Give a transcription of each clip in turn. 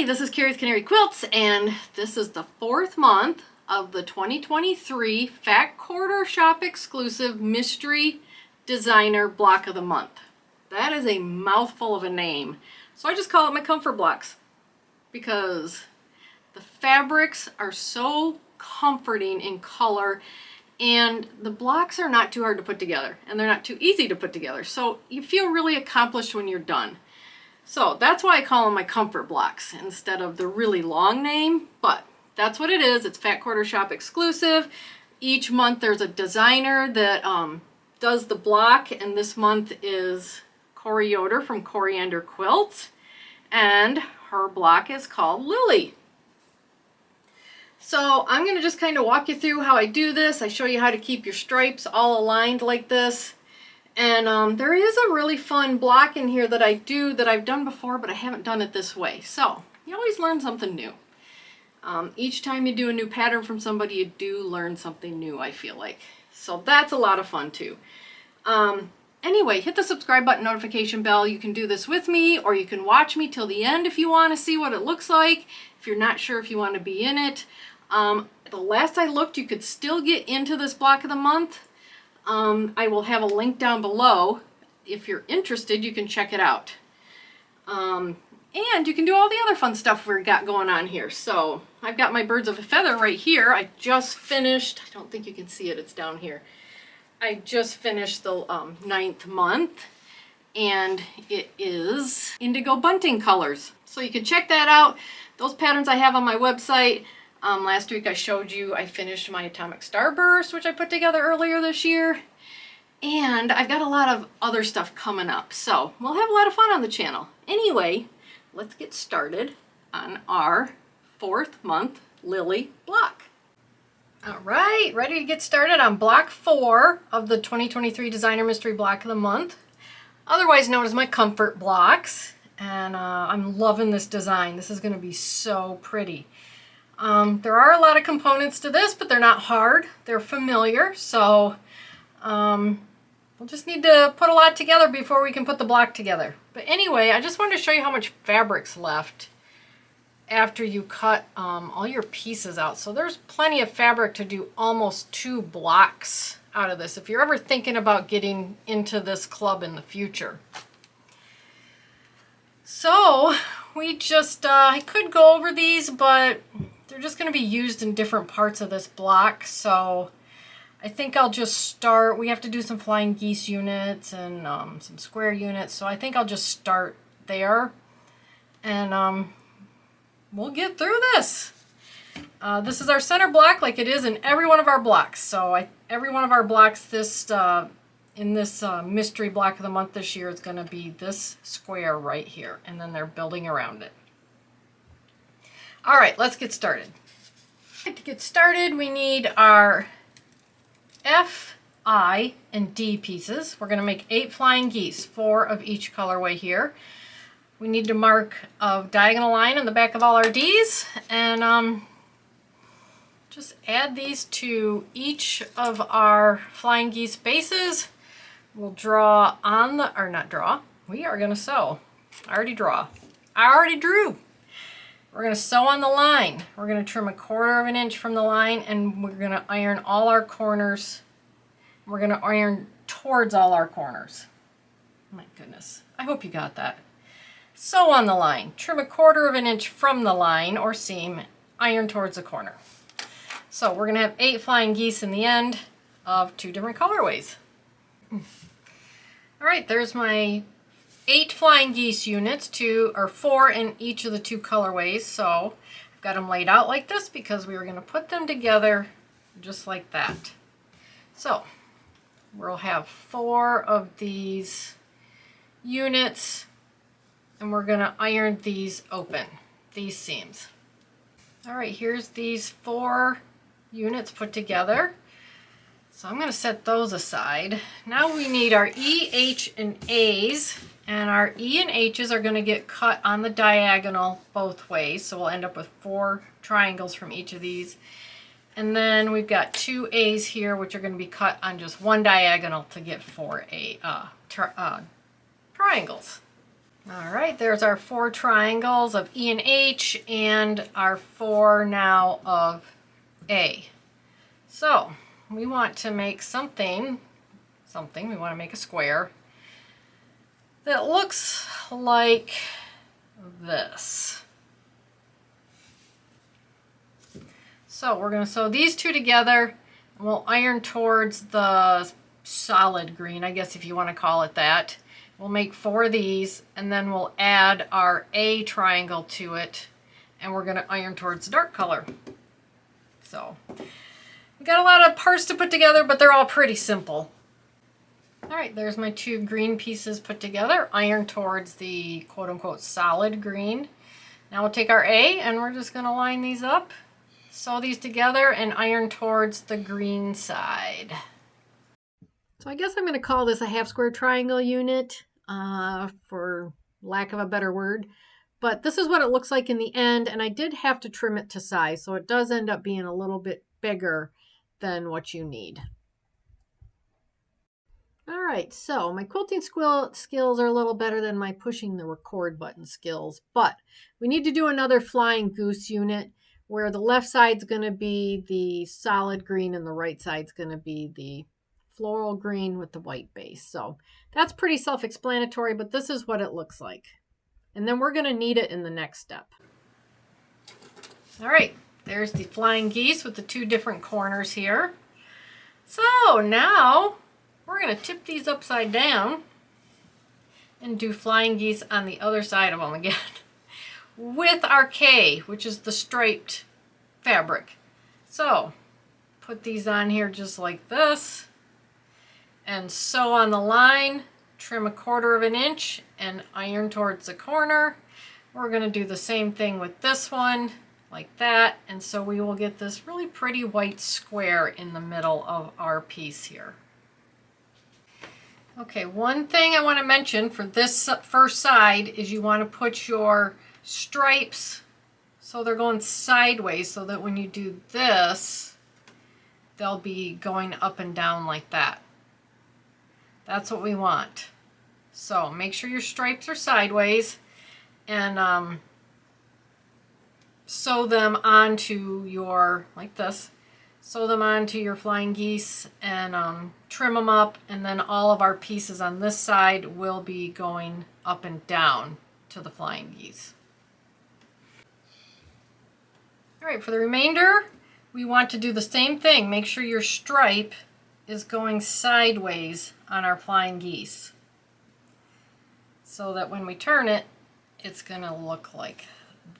Hey, this is Coriander Quilts, and this is the 4th month of the 2023 Fat Quarter Shop exclusive Mystery Designer Block of the Month. That is a mouthful of a name, so I just call it my comfort blocks because the fabrics are so comforting in color, and the blocks are not too hard to put together, and they're not too easy to put together, so you feel really accomplished when you're done. So that's why I call them my comfort blocks instead of the really long name, but that's what it is. It's Fat Quarter Shop exclusive. Each month there's a designer that does the block, and this month is Yoder from Coriander Quilts, and her block is called Lily. So I'm going to just kind of walk you through how I do this. I show you how to keep your stripes all aligned like this. And there is a really fun block in here that I do that I've done before, but I haven't done it this way. So you always learn something new. Each time you do a new pattern from somebody, you do learn something new, I feel like. So that's a lot of fun too. Anyway, hit the subscribe button, notification bell. You can do this with me, or you can watch me till the end if you want to see what it looks like. If you're not sure if you want to be in it. The last I looked, you could still get into this block of the month. I will have a link down below. If you're interested, you can check it out. And you can do all the other fun stuff we've got going on here. So I've got my birds of a feather right here. I just finished, I don't think you can see it, it's down here. I just finished the 9th month, and it is indigo bunting colors. So you can check that out. Those patterns I have on my website. Last week I showed you I finished my atomic starburst, which I put together earlier this year, and I've got a lot of other stuff coming up, so we'll have a lot of fun on the channel. Anyway, let's get started on our 4th month Lily block. All right, ready to get started on block 4 of the 2023 Designer Mystery Block of the Month, otherwise known as my comfort blocks. And I'm loving this design. This is going to be so pretty. There are a lot of components to this, but they're not hard. They're familiar, so we'll just need to put a lot together before we can put the block together. But anyway, I just wanted to show you how much fabric's left after you cut all your pieces out. So there's plenty of fabric to do almost 2 blocks out of this if you're ever thinking about getting into this club in the future. So we just, I could go over these, but they're just going to be used in different parts of this block, so I think I'll just start. We have to do some flying geese units and some square units, so I think I'll just start there, and we'll get through this. This is our center block like it is in every one of our blocks, so every one of our blocks in this mystery block of the month this year is going to be this square right here, and then they're building around it. All right, let's get started. To get started, we need our F, I, and D pieces. We're going to make 8 flying geese, 4 of each colorway here. We need to mark a diagonal line in the back of all our Ds, and just add these to each of our flying geese bases. We'll draw on the, or not draw, we are going to sew. I already drew. We're going to sew on the line. We're going to trim 1/4 of an inch from the line, and we're going to iron all our corners. We're going to iron towards all our corners. My goodness, I hope you got that. Sew on the line. Trim 1/4 of an inch from the line or seam, iron towards the corner. So we're going to have 8 flying geese in the end of 2 different colorways. All right, there's my 8 flying geese units, 2 or 4 in each of the 2 colorways. So I've got them laid out like this because we were going to put them together just like that. So we'll have 4 of these units, and we're going to iron these open, these seams. All right, here's these 4 units put together. So I'm going to set those aside. Now we need our E, H, and A's. And our E and H's are going to get cut on the diagonal both ways. So we'll end up with 4 triangles from each of these. And then we've got 2 A's here, which are going to be cut on just one diagonal to get 4 triangles. All right, there's our 4 triangles of E and H and our 4 now of A. So we want to make something, we want to make a square that looks like this. So we're going to sew these 2 together and we'll iron towards the solid green, I guess if you want to call it that. We'll make 4 of these and then we'll add our A triangle to it and we're going to iron towards the dark color. So we got a lot of parts to put together, but they're all pretty simple. All right, there's my 2 green pieces put together, iron towards the quote-unquote solid green. Now we'll take our A and we're just going to line these up, sew these together, and iron towards the green side. So I guess I'm going to call this a half square triangle unit, for lack of a better word. But this is what it looks like in the end, and I did have to trim it to size, so it does end up being a little bit bigger than what you need. All right, so my quilting skills are a little better than my pushing the record button skills, but we need to do another flying goose unit where the left side's going to be the solid green and the right side's going to be the floral green with the white base. So that's pretty self-explanatory, but this is what it looks like. And then we're going to need it in the next step. All right, there's the flying geese with the 2 different corners here. So now we're going to tip these upside down and do flying geese on the other side of them again with our K, which is the striped fabric. So put these on here just like this and sew on the line, trim 1/4 inch and iron towards the corner. We're going to do the same thing with this one like that, and so we will get this really pretty white square in the middle of our piece here. Okay, one thing I want to mention for this first side is you want to put your stripes so they're going sideways so that when you do this, they'll be going up and down like that. That's what we want. So make sure your stripes are sideways and sew them onto your, like this, sew them onto your flying geese and trim them up, and then all of our pieces on this side will be going up and down to the flying geese. All right, for the remainder, we want to do the same thing. Make sure your stripe is going sideways on our flying geese so that when we turn it, it's going to look like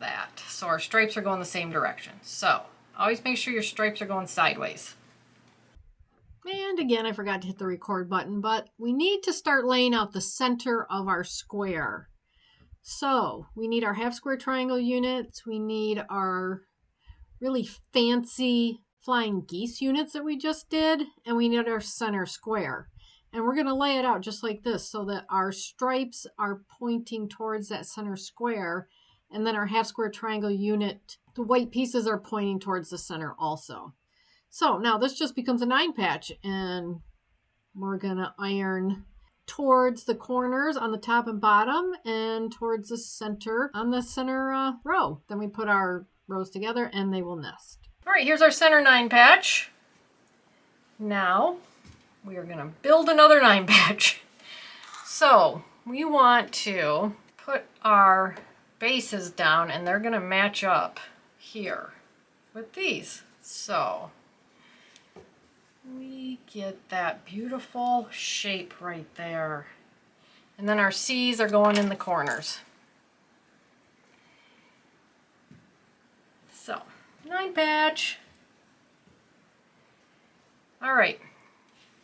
that. So our stripes are going the same direction. So always make sure your stripes are going sideways. And again, I forgot to hit the record button, but we need to start laying out the center of our square. So we need our half square triangle units. We need our really fancy flying geese units that we just did, and we need our center square. And we're going to lay it out just like this so that our stripes are pointing towards that center square, and then our half square triangle unit, the white pieces are pointing towards the center also. So now this just becomes a 9 patch, and we're going to iron towards the corners on the top and bottom and towards the center on the center row. Then we put our rows together and they will nest. All right, here's our center 9 patch. Now we are going to build another 9 patch. So we want to put our bases down and they're going to match up here with these. So we get that beautiful shape right there. And then our C's are going in the corners. So 9 patch. All right,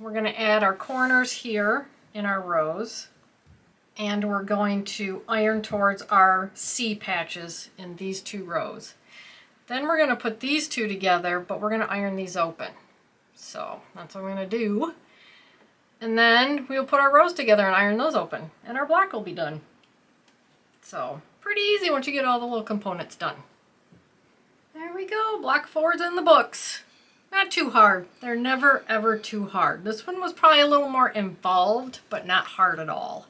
we're going to add our corners here in our rows, and we're going to iron towards our C patches in these 2 rows. Then we're going to put these 2 together, but we're going to iron these open. So that's what we're going to do. And then we'll put our rows together and iron those open, and our block will be done. So pretty easy once you get all the little components done. There we go, block 4's in the books. Not too hard. They're never ever too hard. This one was probably a little more involved, but not hard at all.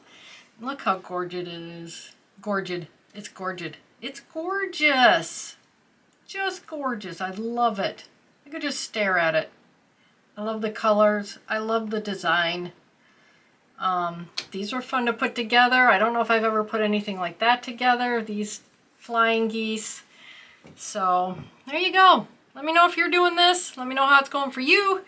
Look how gorgeous it is. Gorgeous. It's gorgeous. It's gorgeous. Just gorgeous. I love it. I could just stare at it. I love the colors. I love the design. These were fun to put together. I don't know if I've ever put anything like that together. These flying geese. So there you go. Let me know if you're doing this. Let me know how it's going for you.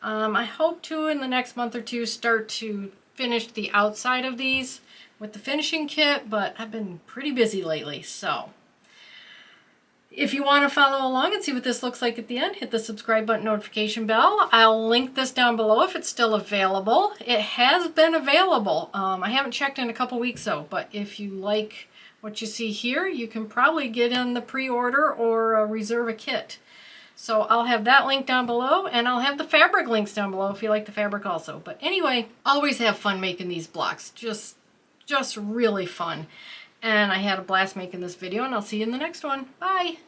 I hope to, in the next month or two, start to finish the outside of these with the finishing kit, but I've been pretty busy lately. So if you want to follow along and see what this looks like at the end, hit the subscribe button, notification bell. I'll link this down below if it's still available. It has been available. I haven't checked in a couple weeks though, but if you like what you see here, you can probably get in the pre-order or reserve a kit. So I'll have that link down below, and I'll have the fabric links down below if you like the fabric also. But anyway, always have fun making these blocks. Just really fun. And I had a blast making this video, and I'll see you in the next one. Bye!